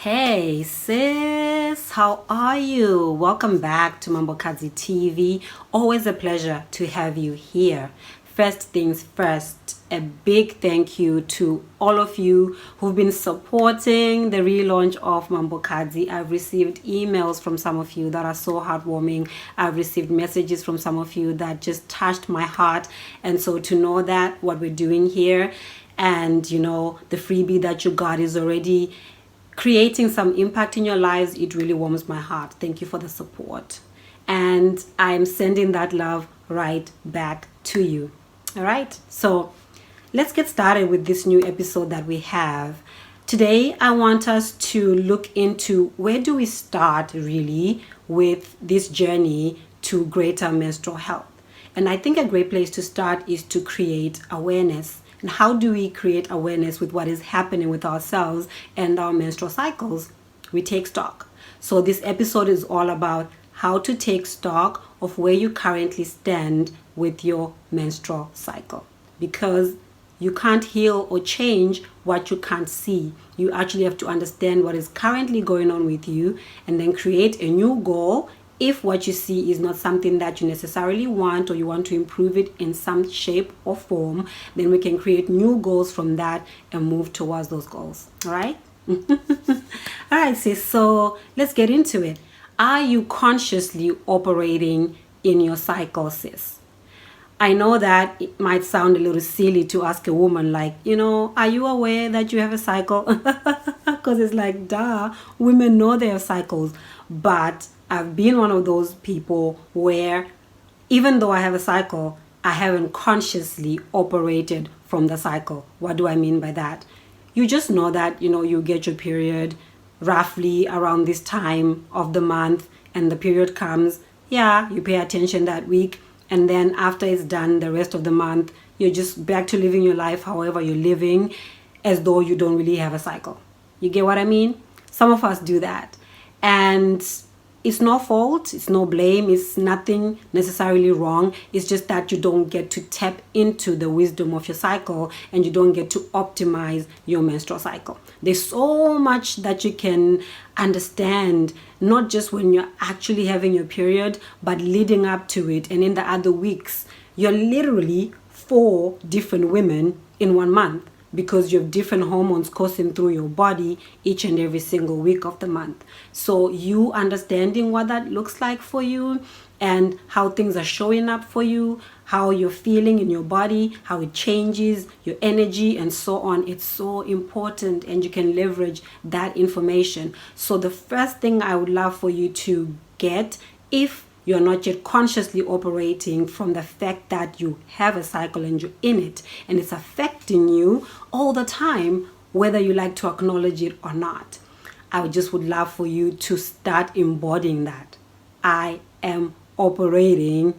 Hey sis, how are you? Welcome back to Mambokazi TV. Always a pleasure to have you here. First things first, a big thank you to all of you who've been supporting the relaunch of Mambokazi. I've received emails from some of you that are so heartwarming. I've received messages from some of you that just touched my heart. And so to know that what we're doing here and the freebie that you got is already creating some impact in your lives, it really warms my heart. Thank you for the support. And I'm sending that love right back to you. All right. So let's get started with this new episode that we have. Today, I want us to look into where do we start really with this journey to greater menstrual health. And I think a great place to start is to create awareness. And how do we create awareness with what is happening with ourselves and our menstrual cycles? We take stock. So this episode is all about how to take stock of where you currently stand with your menstrual cycle. Because you can't heal or change what you can't see. You actually have to understand what is currently going on with you and then create a new goal. If what you see is not something that you necessarily want, or you want to improve it in some shape or form, then we can create new goals from that and move towards those goals. All right? All right, sis. So let's get into it. Are you consciously operating in your cycle, sis? I know that it might sound a little silly to ask a woman like, are you aware that you have a cycle? Because it's like, duh, women know they have cycles. But I've been one of those people where even though I have a cycle, I haven't consciously operated from the cycle. What do I mean by that? You just know that, you get your period roughly around this time of the month and the period comes. Yeah, you pay attention that week. And then after it's done, the rest of the month, you're just back to living your life however you're living, as though you don't really have a cycle. You get what I mean? Some of us do that. And it's no fault, it's no blame, it's nothing necessarily wrong. It's just that you don't get to tap into the wisdom of your cycle and you don't get to optimize your menstrual cycle. There's so much that you can understand, not just when you're actually having your period, but leading up to it and in the other weeks. You're literally 4 different women in 1 month, because you have different hormones coursing through your body each and every single week of the month. So you understanding what that looks like for you and how things are showing up for you, how you're feeling in your body, how it changes, your energy and so on. It's so important and you can leverage that information. So the first thing I would love for you to get, if you're not yet consciously operating from the fact that you have a cycle and you're in it and it's affecting you all the time, whether you like to acknowledge it or not. I just would love for you to start embodying that. I am operating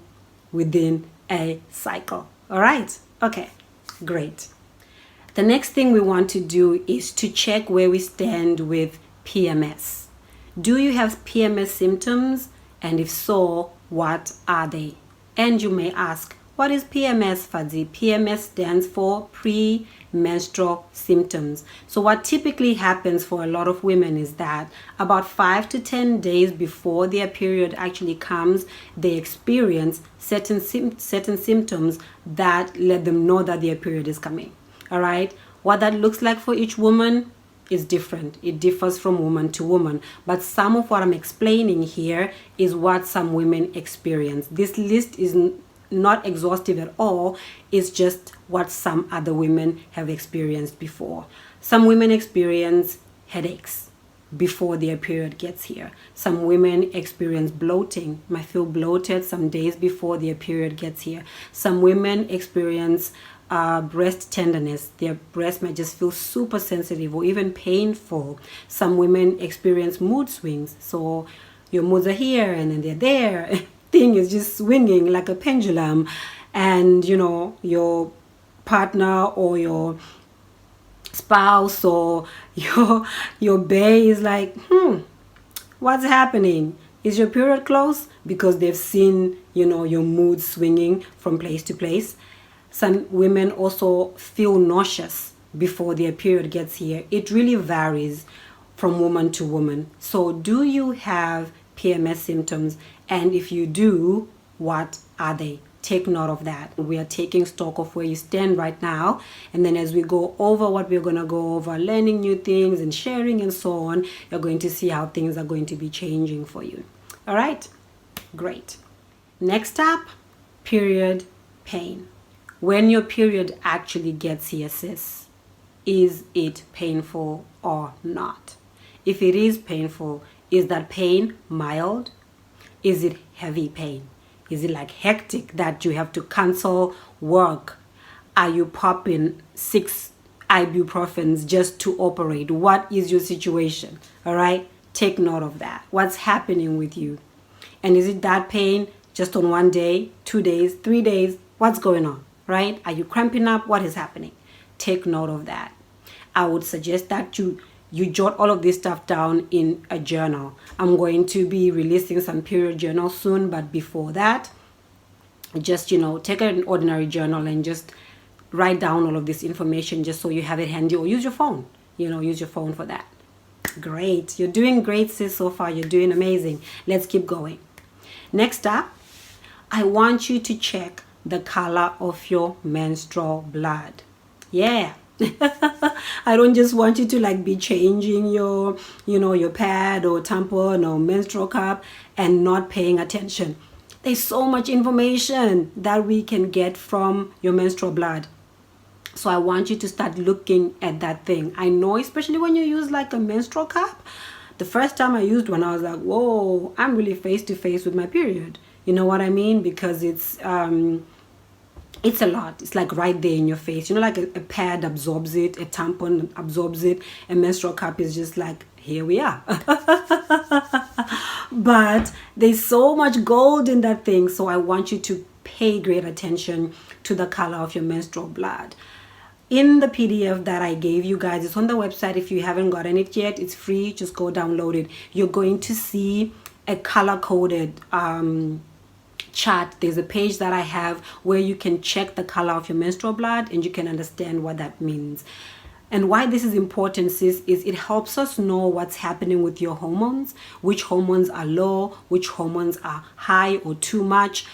within a cycle. All right? Okay, great. The next thing we want to do is to check where we stand with PMS. Do you have PMS symptoms? And if so, what are they? And you may ask, what is PMS, Fadzi? PMS stands for premenstrual symptoms. So what typically happens for a lot of women is that about 5 to 10 days before their period actually comes, they experience certain symptoms that let them know that their period is coming. All right? What that looks like for each woman is different. It differs from woman to woman. But some of what I'm explaining here is what some women experience. This list is not exhaustive at all. It's just what some other women have experienced before. Some women experience headaches before their period gets here. Some women experience bloating, might feel bloated some days before their period gets here. Some women experience breast tenderness. Their breast might just feel super sensitive or even painful. Some women experience mood swings. So your moods are here and then they're there. Thing is just swinging like a pendulum. And, your partner or your spouse or your bae is like, what's happening? Is your period close? Because they've seen, your mood swinging from place to place. Some women also feel nauseous before their period gets here. It really varies. from woman to woman. So do you have PMS symptoms? And if you do, what are they? Take note of that. We are taking stock of where you stand right now. And then as we go over what we're going to go over, learning new things and sharing and so on, you're going to see how things are going to be changing for you. All right? Great. Next up, period pain. When your period actually gets here, sis, is it painful or not? If it is painful, is that pain mild? Is it heavy pain? Is it like hectic that you have to cancel work? Are you popping 6 ibuprofens just to operate? What is your situation? All right? Take note of that. What's happening with you? And is it that pain just on 1 day, 2 days, 3 days? What's going on? Right? Are you cramping up? What is happening? Take note of that. I would suggest that you jot all of this stuff down in a journal. I'm going to be releasing some period journals soon, but before that, just, take an ordinary journal and just write down all of this information just so you have it handy, or use your phone. Use your phone for that. Great. You're doing great, sis, so far. You're doing amazing. Let's keep going. Next up, I want you to check the color of your menstrual blood. Yeah. I don't just want you to be changing your pad or tampon or menstrual cup and not paying attention. There's so much information that we can get from your menstrual blood. So I want you to start looking at that thing. I know, especially when you use a menstrual cup. The first time I used one, I was like, whoa, I'm really face to face with my period. You know what I mean? Because it's a lot. It's right there in your face. Like a pad absorbs it, a tampon absorbs it, a menstrual cup is just here we are. But there's so much gold in that thing. So I want you to pay great attention to the color of your menstrual blood. In the PDF that I gave you guys, it's on the website. If you haven't gotten it yet, it's free. Just go download it. You're going to see a color-coded chart. There's a page that I have where you can check the color of your menstrual blood and you can understand what that means. And why this is important, sis, is it helps us know what's happening with your hormones, which hormones are low, which hormones are high or too much,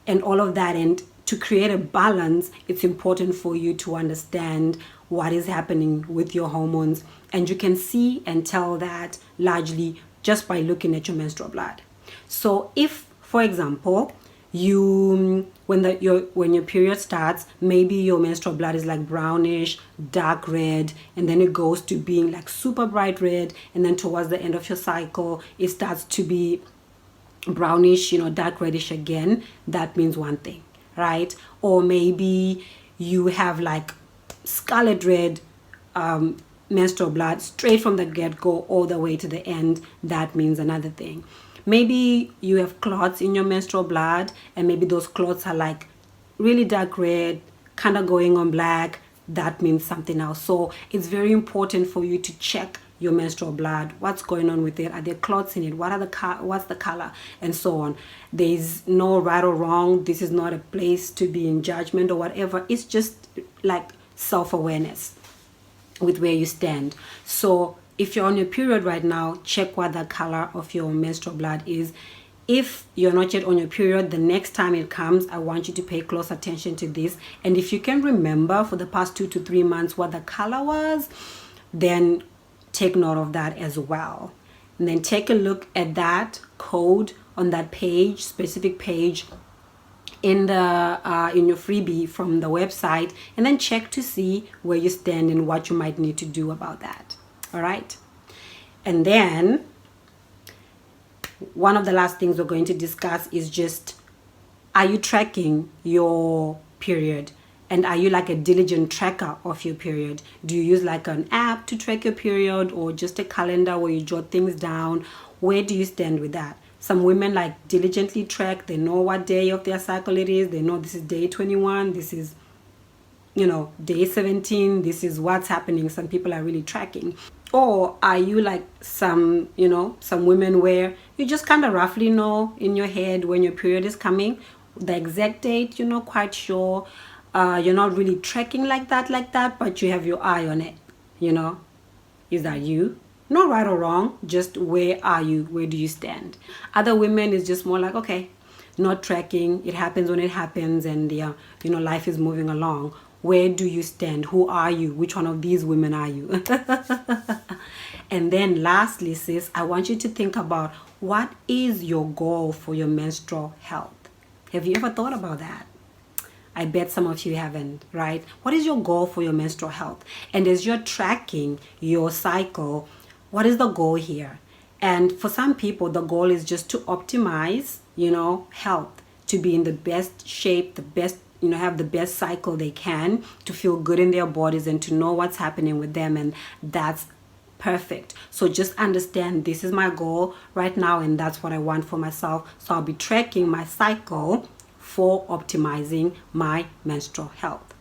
and all of that. And to create a balance, it's important for you to understand what is happening with your hormones. And you can see and tell that largely just by looking at your menstrual blood. So if, for example, when your period starts, maybe your menstrual blood is brownish, dark red, and then it goes to being super bright red, and then towards the end of your cycle it starts to be brownish, dark reddish again. That means one thing, right? Or maybe you have scarlet red menstrual blood straight from the get-go all the way to the end. That means another thing. Maybe you have clots in your menstrual blood, and maybe those clots are really dark red, kind of going on black. That means something else. So it's very important for you to check your menstrual blood. What's going on with it? Are there clots in it? What's the color? And so on. There's no right or wrong. This is not a place to be in judgment or whatever. It's just self-awareness with where you stand. So if you're on your period right now, check what the color of your menstrual blood is. If you're not yet on your period, the next time it comes, I want you to pay close attention to this. And if you can remember for the past 2 to 3 months what the color was, then take note of that as well. And then take a look at that code on that page, specific page in your freebie from the website, and then check to see where you stand and what you might need to do about that. All right. And then one of the last things we're going to discuss is just, are you tracking your period? And are you a diligent tracker of your period? Do you use an app to track your period, or just a calendar where you jot things down? Where do you stand with that? Some women diligently track. They know what day of their cycle it is. They know this is day 21. This is, day 17. This is what's happening. Some people are really tracking. Or are you some women where you just kind of roughly know in your head when your period is coming, the exact date, you're not quite sure. You're not really tracking like that, but you have your eye on it, Is that you? not right or wrong, just where are you, where do you stand. Other women is just more like, okay, not tracking, it happens when it happens, and life is moving along. Where do you stand? Who are you? Which one of these women are you? And then lastly, sis, I want you to think about, what is your goal for your menstrual health? Have you ever thought about that? I bet some of you haven't, right? What is your goal for your menstrual health? And as you're tracking your cycle, what is the goal here? And for some people, the goal is just to optimize, health, to be in the best shape, the best, have the best cycle they can, to feel good in their bodies and to know what's happening with them. And that's perfect. So just understand, this is my goal right now, and that's what I want for myself. So I'll be tracking my cycle for optimizing my menstrual health.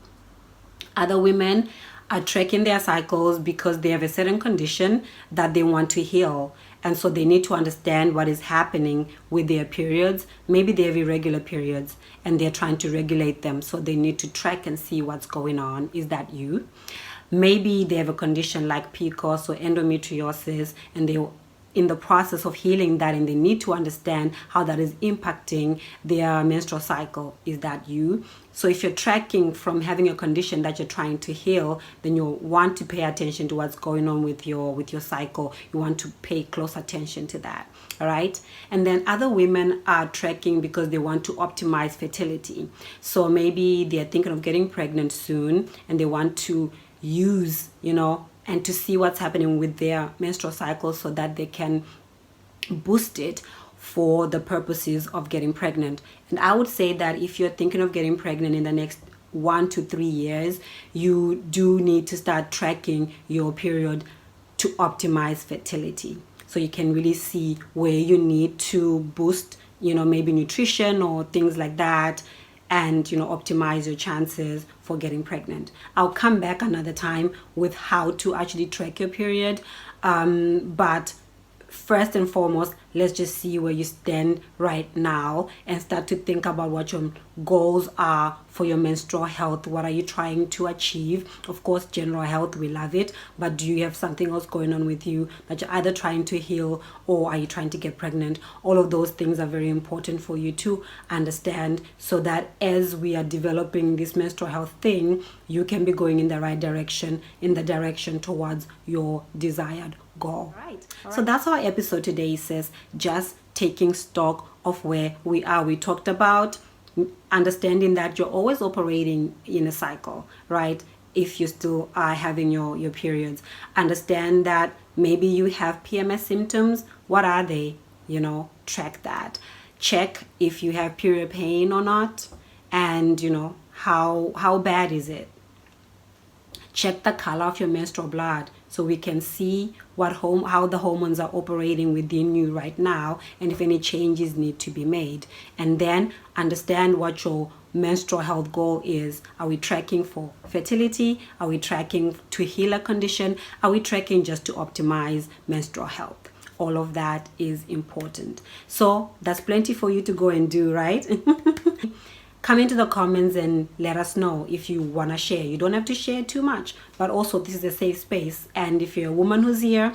Other women are tracking their cycles because they have a certain condition that they want to heal. And so they need to understand what is happening with their periods. Maybe they have irregular periods and they're trying to regulate them. So they need to track and see what's going on. Is that you? Maybe they have a condition like PCOS or endometriosis, and they're in the process of healing that, and they need to understand how that is impacting their menstrual cycle. Is that you? So if you're tracking from having a condition that you're trying to heal, then you want to pay attention to what's going on with your cycle. You want to pay close attention to that. All right. And then other women are tracking because they want to optimize fertility. So maybe they're thinking of getting pregnant soon, and they want to use, and to see what's happening with their menstrual cycle so that they can boost it for the purposes of getting pregnant. And I would say that if you're thinking of getting pregnant in the next 1 to 3 years, you do need to start tracking your period to optimize fertility. So you can really see where you need to boost, maybe nutrition or things like that, and optimize your chances for getting pregnant. I'll come back another time with how to actually track your period, but first and foremost, let's just see where you stand right now and start to think about what your goals are for your menstrual health. What are you trying to achieve? Of course, general health, we love it, but do you have something else going on with you that you're either trying to heal, or are you trying to get pregnant? All of those things are very important for you to understand, so that as we are developing this menstrual health thing, you can be going in the right direction, in the direction towards your desired goal. All right. So that's our episode today, says just taking stock of where we are. We talked about understanding that you're always operating in a cycle, right? If you still are having your periods, understand that maybe you have PMS symptoms. What are they? Track that. Check if you have period pain or not, and how bad is it. Check the color of your menstrual blood so we can see how the hormones are operating within you right now, and if any changes need to be made. And then understand what your menstrual health goal is. Are we tracking for fertility? Are we tracking to heal a condition? Are we tracking just to optimize menstrual health? All of that is important. So that's plenty for you to go and do, right? Come into the comments and let us know if you want to share. You don't have to share too much, but also this is a safe space. And if you're a woman who's here,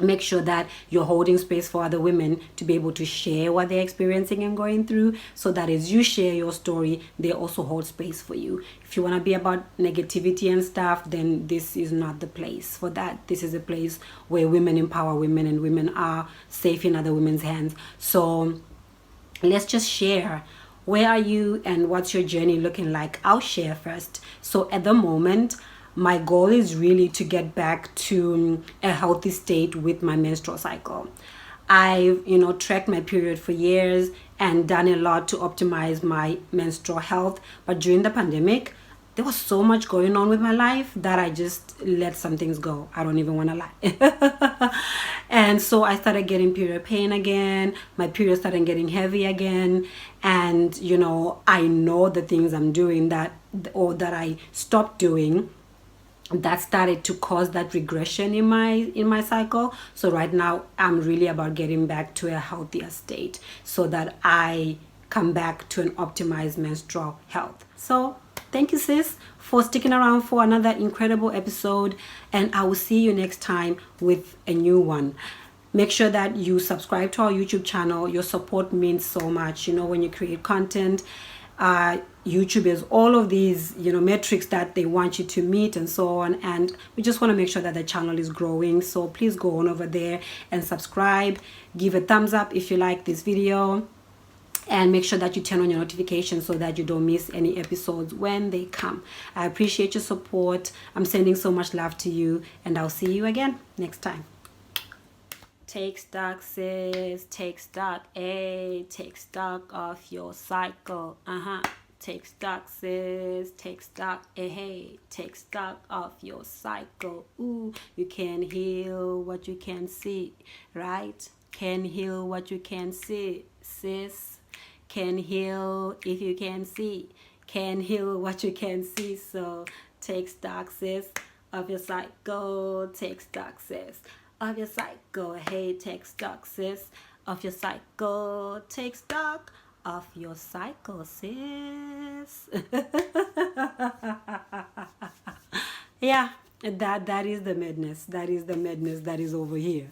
make sure that you're holding space for other women to be able to share what they're experiencing and going through, so that as you share your story, they also hold space for you. If you want to be about negativity and stuff, then this is not the place for that. This is a place where women empower women, and women are safe in other women's hands. So let's just share. Where are you and what's your journey looking like? I'll share first. So at the moment, my goal is really to get back to a healthy state with my menstrual cycle. I've, tracked my period for years and done a lot to optimize my menstrual health. But during the pandemic, there was so much going on with my life that I just let some things go. I don't even want to lie. And so I started getting period pain again. My period started getting heavy again. And, I know the things I'm doing that I stopped doing, that started to cause that regression in my cycle. So right now I'm really about getting back to a healthier state so that I come back to an optimized menstrual health. So Thank you, sis, for sticking around for another incredible episode, and I will see you next time with a new one. Make sure that you subscribe to our YouTube channel. Your support means so much. When you create content, YouTube has all of these, metrics that they want you to meet and so on. And we just want to make sure that the channel is growing. So please go on over there and subscribe. Give a thumbs up if you like this video. And make sure that you turn on your notifications so that you don't miss any episodes when they come. I appreciate your support. I'm sending so much love to you. And I'll see you again next time. Take stock, sis. Take stock, take stock of your cycle. Take stock, sis. Take stock, hey. Take stock of your cycle. Ooh, you can heal what you can see, right? Can heal what you can see, sis. Can heal if you can see. Can heal what you can see. So take stock, sis, of your cycle. Take stock, sis, of your cycle. Hey, take stock, sis, of your cycle. Take stock of your cycle, sis. Yeah, that is the madness. That is the madness that is over here.